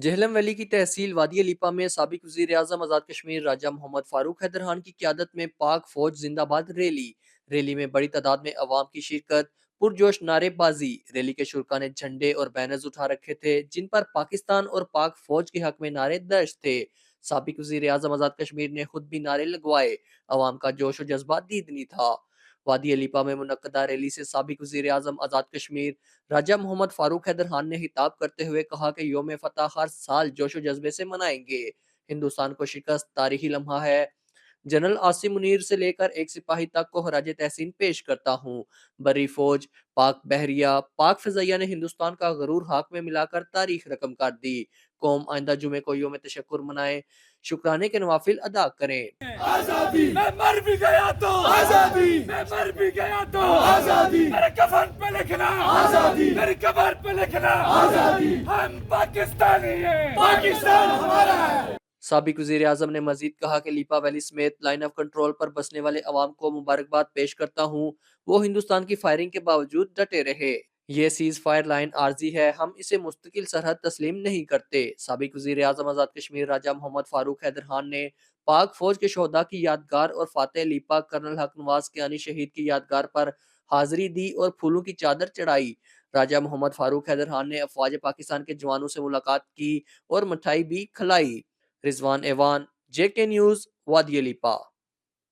Jhelum valley کی تحصیل وادی لیپا میں سابق وزیر اعظم آزاد کشمیر راجہ محمد فاروق حیدر خان کی قیادت میں پاک فوج زندہ باد ریلی میں بڑی تعداد میں عوام کی شرکت، پرجوش نعرے بازی۔ ریلی کے شرکا نے جھنڈے اور بینرز اٹھا رکھے تھے جن پر پاکستان اور پاک فوج کے حق میں نعرے درج تھے۔ سابق وزیر اعظم آزاد کشمیر نے خود بھی نعرے لگوائے۔ عوام کا جوش و جذبہ دیدنی تھا۔ وادی لیپا میں منعقدہ ریلی سے سابق وزیر اعظم آزاد کشمیر راجہ محمد فاروق حیدر خان نے خطاب کرتے ہوئے کہا کہ یوم فتح ہر سال جوش و جذبے سے منائیں گے۔ ہندوستان کو شکست تاریخی لمحہ ہے۔ جنرل عاصم منیر سے لے کر ایک سپاہی تک کو خراج تحسین پیش کرتا ہوں۔ بری فوج، پاک بحریہ، پاک فضائیہ نے ہندوستان کا غرور ہاک میں ملا کر تاریخ رقم کر دی۔ قوم آئندہ جمعے کو یوم تشکر منائے، شکرانے کے نوافل ادا کریں۔ آزادی میں مر بھی گیا تو آزادی میں مر بھی گیا تو آزادی میرے کفن پہ لکھنا آزادی میری قبر پہ لکھنا آزادی ہم پاکستانی ہیں پاکستان ہمارا ہے۔ سابق وزیر اعظم نے مزید کہا کہ لیپا ویلی سمیت لائن آف کنٹرول پر بسنے والے عوام کو مبارکباد پیش کرتا ہوں، وہ ہندوستان کی فائرنگ کے باوجود ڈٹے رہے۔ یہ سیز فائر لائن عارضی ہے، ہم اسے مستقل سرحد تسلیم نہیں کرتے۔ سابق وزیر اعظم آزاد کشمیر راجہ محمد فاروق حیدر خان نے پاک فوج کے شہداء کی یادگار اور فاتح لیپا کرنل حق نواز کیانی شہید کی یادگار پر حاضری دی اور پھولوں کی چادر چڑھائی۔ راجہ محمد فاروق حیدر خان نے افواج پاکستان کے جوانوں سے ملاقات کی اور مٹھائی بھی کھلائی۔ رضوان ایوان، جے کے نیوز، وادی لیپا۔